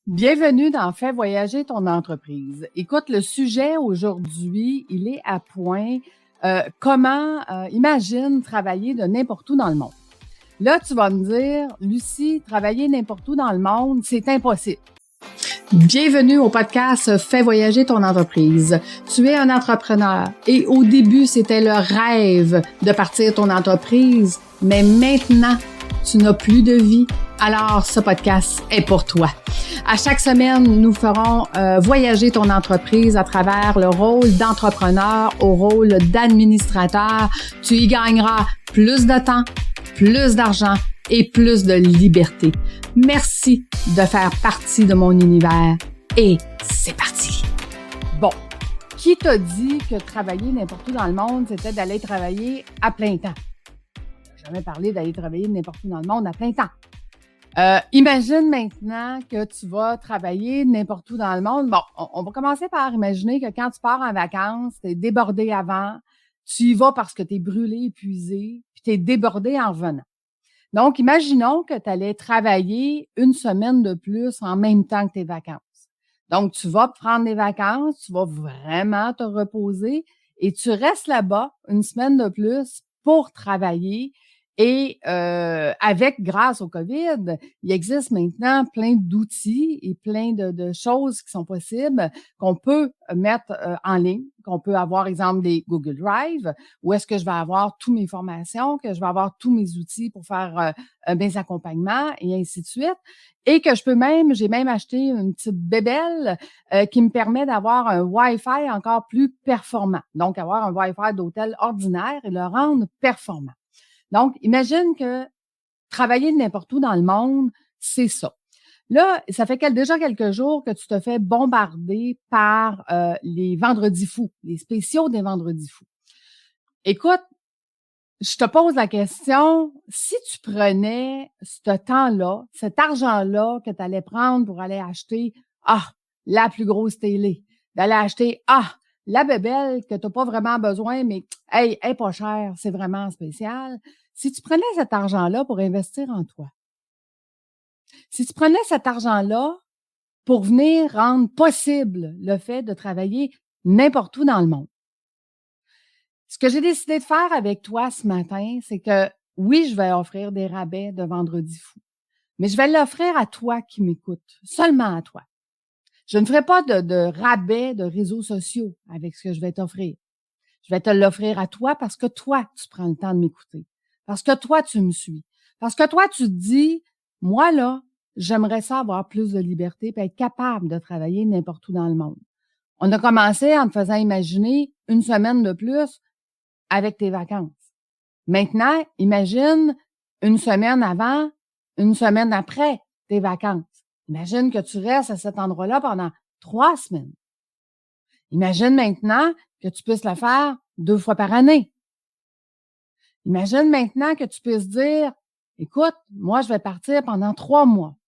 Bienvenue dans Fais voyager ton entreprise. Écoute, le sujet aujourd'hui, il est à point. Imagine travailler de n'importe où dans le monde. Là, tu vas me dire, Lucie, travailler n'importe où dans le monde, c'est impossible. Bienvenue au podcast Fais voyager ton entreprise. Tu es un entrepreneur et au début, c'était le rêve de partir ton entreprise, mais maintenant, tu n'as plus de vie. Alors, ce podcast est pour toi. À chaque semaine, nous ferons voyager ton entreprise à travers le rôle d'entrepreneur au rôle d'administrateur. Tu y gagneras plus de temps, plus d'argent et plus de liberté. Merci de faire partie de mon univers et c'est parti. Bon, qui t'a dit que travailler n'importe où dans le monde, c'était d'aller travailler à plein temps? Je n'ai jamais parlé d'aller travailler n'importe où dans le monde à plein temps. Imagine maintenant que tu vas travailler n'importe où dans le monde. Bon, on va commencer par imaginer que quand tu pars en vacances, tu es débordé avant, tu y vas parce que tu es brûlé, épuisé, puis tu es débordé en revenant. Donc, imaginons que tu allais travailler une semaine de plus en même temps que tes vacances. Donc, tu vas prendre des vacances, tu vas vraiment te reposer et tu restes là-bas une semaine de plus pour travailler. Et grâce au COVID, il existe maintenant plein d'outils et plein de choses qui sont possibles qu'on peut mettre en ligne, qu'on peut avoir, exemple, des Google Drive, où est-ce que je vais avoir toutes mes formations, que je vais avoir tous mes outils pour faire mes accompagnements et ainsi de suite. Et que j'ai même acheté une petite bébelle qui me permet d'avoir un Wi-Fi encore plus performant. Donc, avoir un Wi-Fi d'hôtel ordinaire et le rendre performant. Donc, imagine que travailler de n'importe où dans le monde, c'est ça. Là, ça fait déjà quelques jours que tu te fais bombarder par les vendredis fous, les spéciaux des vendredis fous. Écoute, je te pose la question, si tu prenais ce temps-là, cet argent-là que tu allais prendre pour aller acheter, la plus grosse télé, d'aller acheter, la bébelle que tu n'as pas vraiment besoin, mais, hey, elle est pas chère, c'est vraiment spécial. Si tu prenais cet argent-là pour investir en toi, si tu prenais cet argent-là pour venir rendre possible le fait de travailler n'importe où dans le monde, ce que j'ai décidé de faire avec toi ce matin, c'est que oui, je vais offrir des rabais de vendredi fou, mais je vais l'offrir à toi qui m'écoutes, seulement à toi. Je ne ferai pas de rabais de réseaux sociaux avec ce que je vais t'offrir. Je vais te l'offrir à toi parce que toi, tu prends le temps de m'écouter. Parce que toi, tu me suis. Parce que toi, tu te dis, moi, là, j'aimerais ça avoir plus de liberté et être capable de travailler n'importe où dans le monde. On a commencé en te faisant imaginer une semaine de plus avec tes vacances. Maintenant, imagine une semaine avant, une semaine après tes vacances. Imagine que tu restes à cet endroit-là pendant 3 semaines. Imagine maintenant que tu puisses le faire 2 fois par année. Imagine maintenant que tu puisses dire, écoute, moi, je vais partir pendant 3 mois.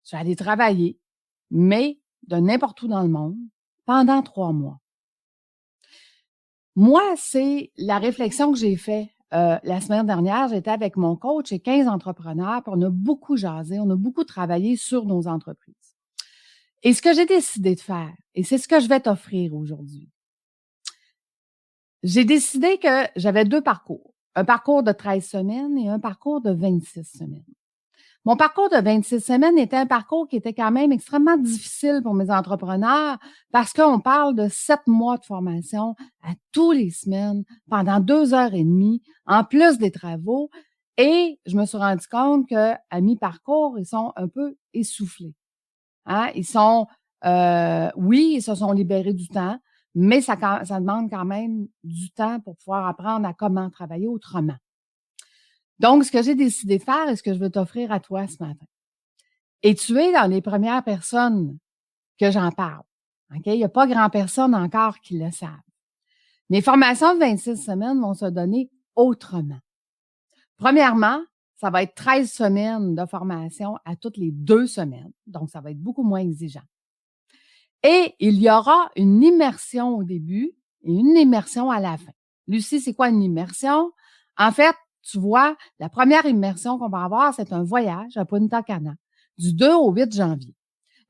Je vais aller travailler, mais de n'importe où dans le monde, pendant 3 mois. Moi, c'est la réflexion que j'ai faite la semaine dernière. J'étais avec mon coach et 15 entrepreneurs, puis on a beaucoup jasé, on a beaucoup travaillé sur nos entreprises. Et ce que j'ai décidé de faire, et c'est ce que je vais t'offrir aujourd'hui, j'ai décidé que j'avais 2 parcours. Un parcours de 13 semaines et un parcours de 26 semaines. Mon parcours de 26 semaines était un parcours qui était quand même extrêmement difficile pour mes entrepreneurs parce qu'on parle de 7 mois de formation à tous les semaines pendant 2 heures et demie, en plus des travaux. Et je me suis rendu compte qu'à mi-parcours, ils sont un peu essoufflés. Hein? Ils se sont libérés du temps, mais ça demande quand même du temps pour pouvoir apprendre à comment travailler autrement. Donc, ce que j'ai décidé de faire et ce que je veux t'offrir à toi ce matin. Et tu es dans les premières personnes que j'en parle. OK? Il n'y a pas grand personne encore qui le savent. Mes formations de 26 semaines vont se donner autrement. Premièrement, ça va être 13 semaines de formation à toutes les 2 semaines. Donc, ça va être beaucoup moins exigeant. Et il y aura une immersion au début et une immersion à la fin. Lucie, c'est quoi une immersion? En fait, tu vois, la première immersion qu'on va avoir, c'est un voyage à Punta Cana du 2 au 8 janvier.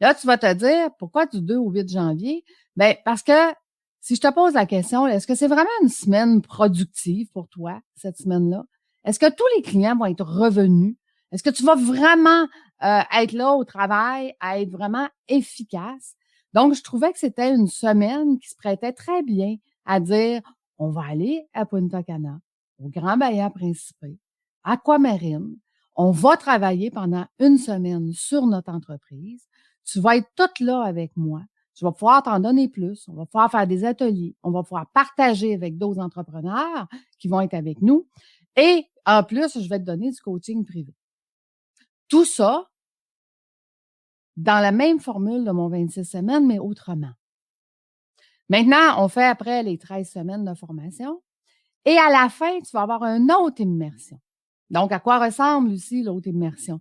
Là, tu vas te dire, pourquoi du 2 au 8 janvier? Ben, parce que si je te pose la question, est-ce que c'est vraiment une semaine productive pour toi, cette semaine-là? Est-ce que tous les clients vont être revenus? Est-ce que tu vas vraiment être là au travail, à être vraiment efficace? Donc, je trouvais que c'était une semaine qui se prêtait très bien à dire, on va aller à Punta Cana, au Grand Bahia Principe, à Aquamarine. On va travailler pendant une semaine sur notre entreprise. Tu vas être toute là avec moi. Tu vas pouvoir t'en donner plus. On va pouvoir faire des ateliers. On va pouvoir partager avec d'autres entrepreneurs qui vont être avec nous. Et en plus, je vais te donner du coaching privé. Tout ça dans la même formule de mon 26 semaines, mais autrement. Maintenant, on fait après les 13 semaines de formation. Et à la fin, tu vas avoir une autre immersion. Donc, à quoi ressemble, Lucie, l'autre immersion?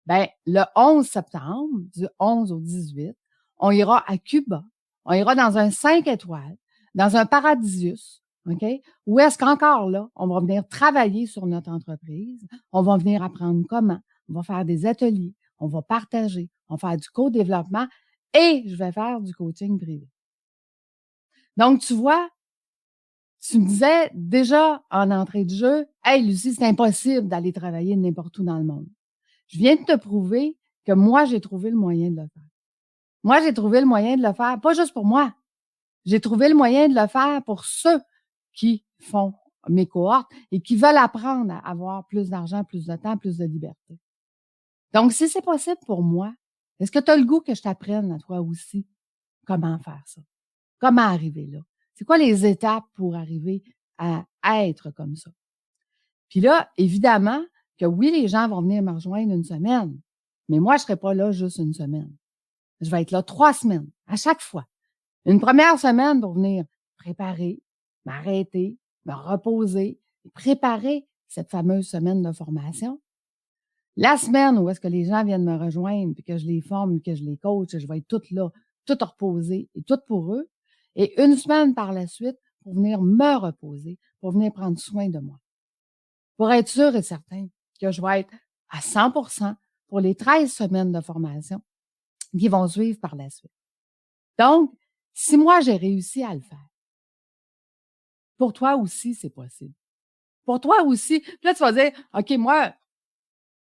Ben, le 11 septembre, du 11 au 18, on ira à Cuba. On ira dans un 5 étoiles, dans un paradisius, OK? Où est-ce qu'encore là, on va venir travailler sur notre entreprise, on va venir apprendre comment, on va faire des ateliers, on va partager, on va faire du co-développement et je vais faire du coaching privé. Donc, tu vois, tu me disais déjà en entrée de jeu, hey, Lucie, c'est impossible d'aller travailler n'importe où dans le monde. Je viens de te prouver que moi, j'ai trouvé le moyen de le faire. Moi, j'ai trouvé le moyen de le faire, pas juste pour moi. J'ai trouvé le moyen de le faire pour ceux qui font mes cohortes et qui veulent apprendre à avoir plus d'argent, plus de temps, plus de liberté. Donc, si c'est possible pour moi, est-ce que tu as le goût que je t'apprenne à toi aussi comment faire ça? Comment arriver là? C'est quoi les étapes pour arriver à être comme ça? Puis là, évidemment que oui, les gens vont venir me rejoindre une semaine, mais moi, je serai pas là juste une semaine. Je vais être là 3 semaines, à chaque fois. Une première semaine pour venir préparer, m'arrêter, me reposer, et préparer cette fameuse semaine de formation. La semaine où est-ce que les gens viennent me rejoindre, puis que je les forme, que je les coach, je vais être toute là, toute reposée et toute pour eux. Et une semaine par la suite pour venir me reposer, pour venir prendre soin de moi. Pour être sûr et certain que je vais être à 100% pour les 13 semaines de formation qui vont suivre par la suite. Donc, si moi, j'ai réussi à le faire, pour toi aussi, c'est possible. Pour toi aussi. Puis là, tu vas dire, OK, moi,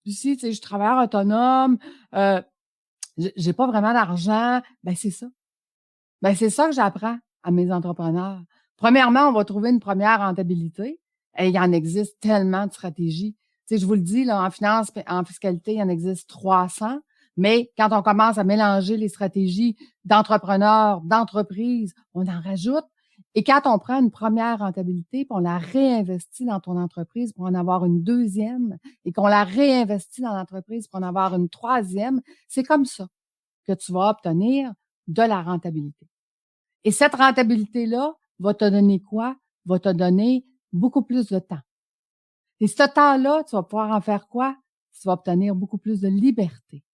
Lucie, tu sais, je suis travailleur autonome, j'ai pas vraiment d'argent. Ben, c'est ça. Ben, c'est ça que j'apprends à mes entrepreneurs. Premièrement, on va trouver une première rentabilité. Et il y en existe tellement de stratégies. Tu sais, je vous le dis, là, en finance, en fiscalité, il y en existe 300. Mais quand on commence à mélanger les stratégies d'entrepreneurs, d'entreprises, on en rajoute. Et quand on prend une première rentabilité, puis on la réinvestit dans ton entreprise pour en avoir une deuxième, et qu'on la réinvestit dans l'entreprise pour en avoir une troisième, c'est comme ça que tu vas obtenir de la rentabilité. Et cette rentabilité-là va te donner quoi? Va te donner beaucoup plus de temps. Et ce temps-là, tu vas pouvoir en faire quoi? Tu vas obtenir beaucoup plus de liberté.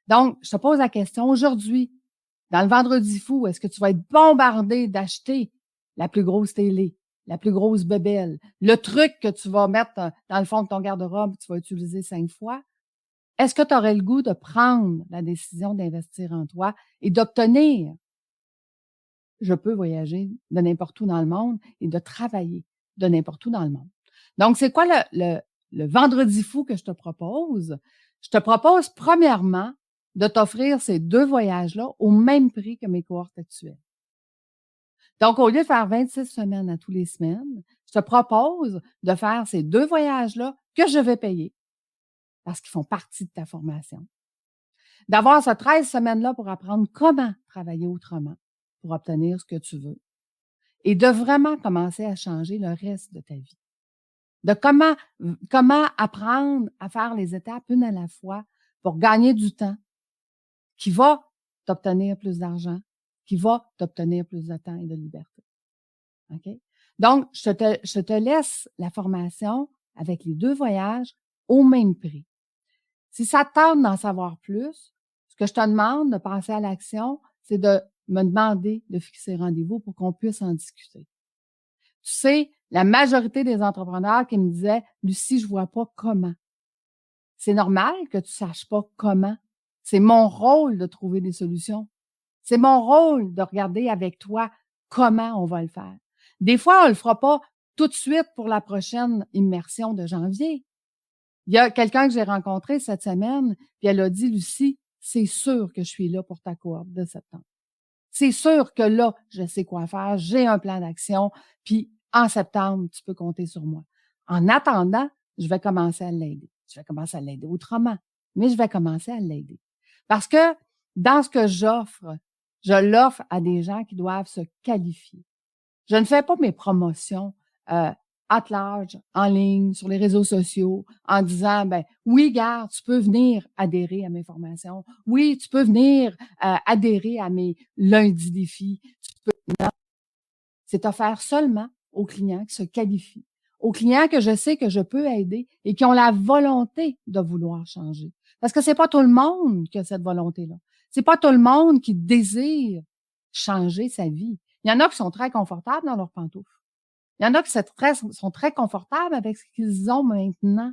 Donc, je te pose la question aujourd'hui, dans le vendredi fou, est-ce que tu vas être bombardé d'acheter la plus grosse télé, la plus grosse bébelle, le truc que tu vas mettre dans le fond de ton garde-robe, que tu vas utiliser 5 fois? Est-ce que tu aurais le goût de prendre la décision d'investir en toi et d'obtenir je peux voyager de n'importe où dans le monde et de travailler de n'importe où dans le monde. Donc, c'est quoi le vendredi fou que je te propose? Je te propose, premièrement, de t'offrir ces 2 voyages-là au même prix que mes cohortes actuelles. Donc, au lieu de faire 26 semaines à tous les semaines, je te propose de faire ces 2 voyages-là que je vais payer parce qu'ils font partie de ta formation. D'avoir ces 13 semaines-là pour apprendre comment travailler autrement pour obtenir ce que tu veux et de vraiment commencer à changer le reste de ta vie. De comment apprendre à faire les étapes une à la fois pour gagner du temps qui va t'obtenir plus d'argent, qui va t'obtenir plus de temps et de liberté. OK? Donc, je te laisse la formation avec les 2 voyages au même prix. Si ça te tente d'en savoir plus, ce que je te demande de passer à l'action, c'est de me demander de fixer rendez-vous pour qu'on puisse en discuter. Tu sais, la majorité des entrepreneurs qui me disaient, Lucie, je vois pas comment. C'est normal que tu saches pas comment. C'est mon rôle de trouver des solutions. C'est mon rôle de regarder avec toi comment on va le faire. Des fois, on le fera pas tout de suite pour la prochaine immersion de janvier. Il y a quelqu'un que j'ai rencontré cette semaine, puis elle a dit, Lucie, c'est sûr que je suis là pour ta cohorte de septembre. C'est sûr que là, je sais quoi faire, j'ai un plan d'action, puis en septembre, tu peux compter sur moi. En attendant, je vais commencer à l'aider. Je vais commencer à l'aider autrement, mais je vais commencer à l'aider. Parce que dans ce que j'offre, je l'offre à des gens qui doivent se qualifier. Je ne fais pas mes promotions at large, en ligne, sur les réseaux sociaux, en disant, ben oui, garde, tu peux venir adhérer à mes formations. Oui, tu peux venir adhérer à mes lundis défis. Non, c'est offert seulement aux clients qui se qualifient, aux clients que je sais que je peux aider et qui ont la volonté de vouloir changer. Parce que c'est pas tout le monde qui a cette volonté-là. C'est pas tout le monde qui désire changer sa vie. Il y en a qui sont très confortables dans leurs pantoufles. Il y en a qui sont très confortables avec ce qu'ils ont maintenant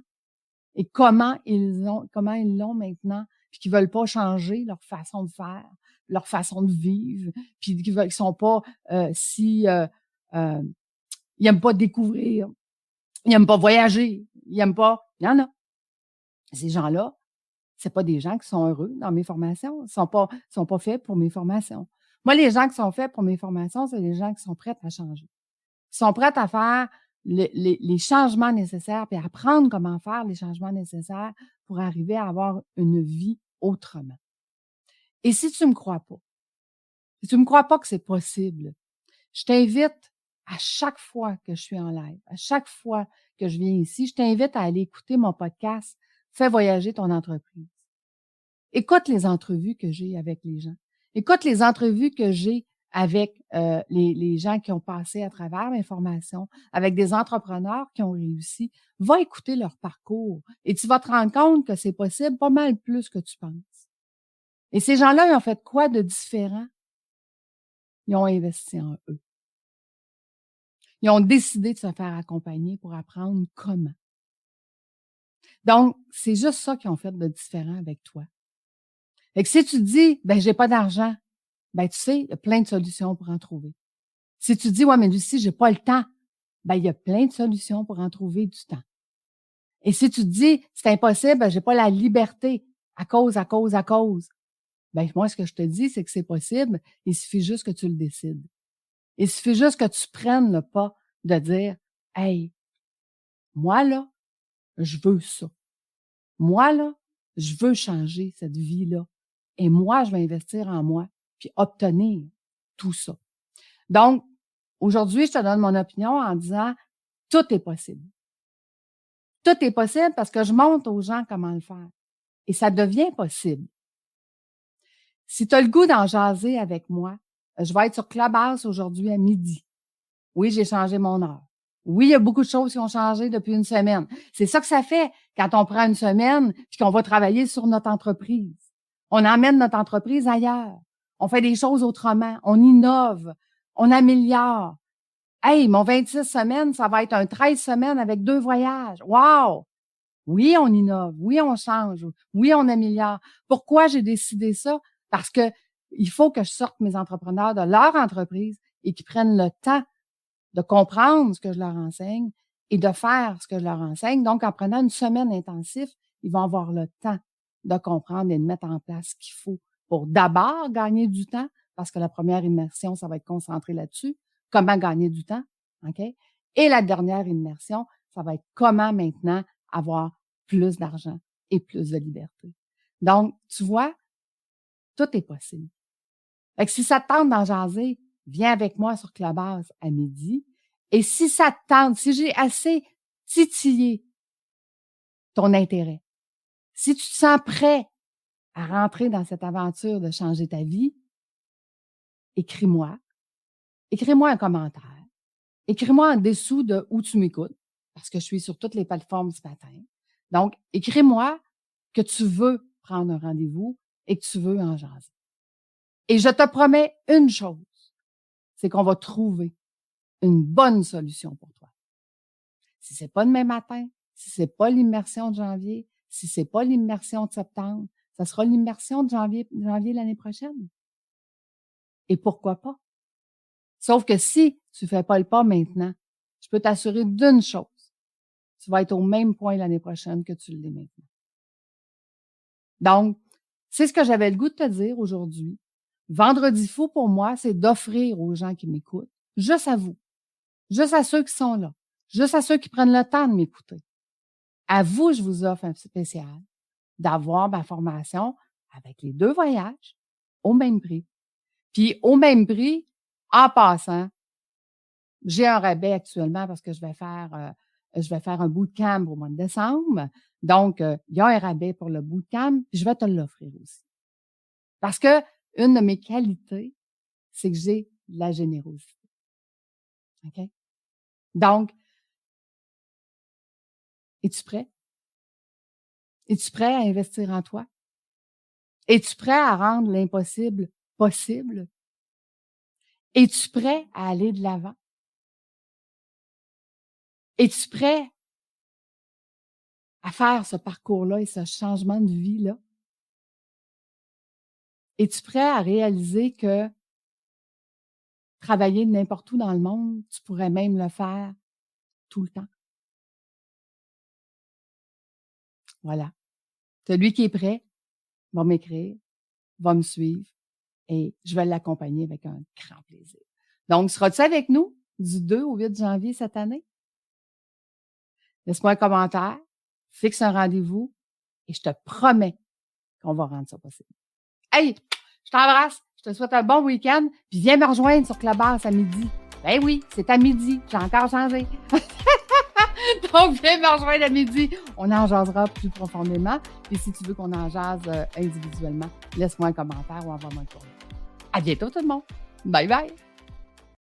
et comment ils l'ont maintenant, puis qui veulent pas changer leur façon de faire, leur façon de vivre, puis qui sont pas ils aiment pas découvrir, ils aiment pas voyager, ils aiment pas. Il y en a. Ces gens-là, c'est pas des gens qui sont heureux dans mes formations, ils sont pas faits pour mes formations. Moi, les gens qui sont faits pour mes formations, c'est les gens qui sont prêts à changer. Qui sont prêtes à faire les changements nécessaires, puis à apprendre comment faire les changements nécessaires pour arriver à avoir une vie autrement. Et si tu me crois pas, si tu me crois pas que c'est possible, je t'invite à chaque fois que je suis en live, à chaque fois que je viens ici, je t'invite à aller écouter mon podcast « Fais voyager ton entreprise ». Écoute les entrevues que j'ai avec les gens. Écoute les entrevues que j'ai avec les gens qui ont passé à travers mes formations, avec des entrepreneurs qui ont réussi. Va écouter leur parcours et tu vas te rendre compte que c'est possible pas mal plus que tu penses. Et ces gens-là, ils ont fait quoi de différent? Ils ont investi en eux. Ils ont décidé de se faire accompagner pour apprendre comment. Donc, c'est juste ça qu'ils ont fait de différent avec toi. Fait que si tu te dis, ben j'ai pas d'argent, ben tu sais, il y a plein de solutions pour en trouver. Si tu dis, ouais, mais Lucie, j'ai pas le temps, ben il y a plein de solutions pour en trouver du temps. Et si tu te dis, c'est impossible, ben, j'ai pas la liberté à cause, ben moi, ce que je te dis, c'est que c'est possible. Il suffit juste que tu le décides. Il suffit juste que tu prennes le pas de dire, hey, moi, là, je veux ça. Moi, là, je veux changer cette vie-là. Et moi, je vais investir en moi puis obtenir tout ça. Donc, aujourd'hui, je te donne mon opinion en disant, tout est possible. Tout est possible parce que je montre aux gens comment le faire. Et ça devient possible. Si tu as le goût d'en jaser avec moi, je vais être sur Clubhouse aujourd'hui à midi. Oui, j'ai changé mon heure. Oui, il y a beaucoup de choses qui ont changé depuis une semaine. C'est ça que ça fait quand on prend une semaine puis qu'on va travailler sur notre entreprise. On emmène notre entreprise ailleurs. On fait des choses autrement. On innove. On améliore. Hey, mon 26 semaines, ça va être un 13 semaines avec 2 voyages. Wow! Oui, on innove. Oui, on change. Oui, on améliore. Pourquoi j'ai décidé ça? Parce que il faut que je sorte mes entrepreneurs de leur entreprise et qu'ils prennent le temps de comprendre ce que je leur enseigne et de faire ce que je leur enseigne. Donc, en prenant une semaine intensive, ils vont avoir le temps de comprendre et de mettre en place ce qu'il faut pour d'abord gagner du temps, parce que la première immersion, ça va être concentré là-dessus. Comment gagner du temps, OK? Et la dernière immersion, ça va être comment maintenant avoir plus d'argent et plus de liberté. Donc, tu vois, tout est possible. Fait que si ça te tente d'en jaser, viens avec moi sur Clubhouse à midi. Et si ça te tente, si j'ai assez titillé ton intérêt, si tu te sens prêt à rentrer dans cette aventure de changer ta vie, écris-moi. Écris-moi un commentaire. Écris-moi en dessous de où tu m'écoutes, parce que je suis sur toutes les plateformes ce matin. Donc, écris-moi que tu veux prendre un rendez-vous et que tu veux en jaser. Et je te promets une chose, c'est qu'on va trouver une bonne solution pour toi. Si c'est pas demain matin, si c'est pas l'immersion de janvier, si c'est pas l'immersion de septembre, Ça sera l'immersion de janvier l'année prochaine. Et pourquoi pas? Sauf que si tu fais pas le pas maintenant, je peux t'assurer d'une chose. Tu vas être au même point l'année prochaine que tu l'es maintenant. Donc, c'est ce que j'avais le goût de te dire aujourd'hui. Vendredi fou, pour moi, c'est d'offrir aux gens qui m'écoutent, juste à vous, juste à ceux qui sont là, juste à ceux qui prennent le temps de m'écouter. À vous, je vous offre un spécial d'avoir ma formation avec les 2 voyages au même prix. Puis au même prix, en passant, j'ai un rabais actuellement parce que je vais faire un bootcamp au mois de décembre. Donc, il y a un rabais pour le bootcamp, puis je vais te l'offrir aussi. Parce que une de mes qualités, c'est que j'ai de la générosité. OK? Donc, es-tu prêt? Es-tu prêt à investir en toi? Es-tu prêt à rendre l'impossible possible? Es-tu prêt à aller de l'avant? Es-tu prêt à faire ce parcours-là et ce changement de vie-là? Es-tu prêt à réaliser que travailler n'importe où dans le monde, tu pourrais même le faire tout le temps? Voilà. Celui qui est prêt va m'écrire, va me suivre et je vais l'accompagner avec un grand plaisir. Donc, seras-tu avec nous du 2 au 8 janvier cette année? Laisse-moi un commentaire, fixe un rendez-vous et je te promets qu'on va rendre ça possible. Hey, je t'embrasse, je te souhaite un bon week-end, puis viens me rejoindre sur Clubhouse à midi. Ben oui, c'est à midi, j'ai encore changé. Donc, viens me rejoindre à midi. On en jasera plus profondément. Et si tu veux qu'on en jase individuellement, laisse-moi un commentaire ou envoie-moi un courriel. À bientôt tout le monde. Bye bye!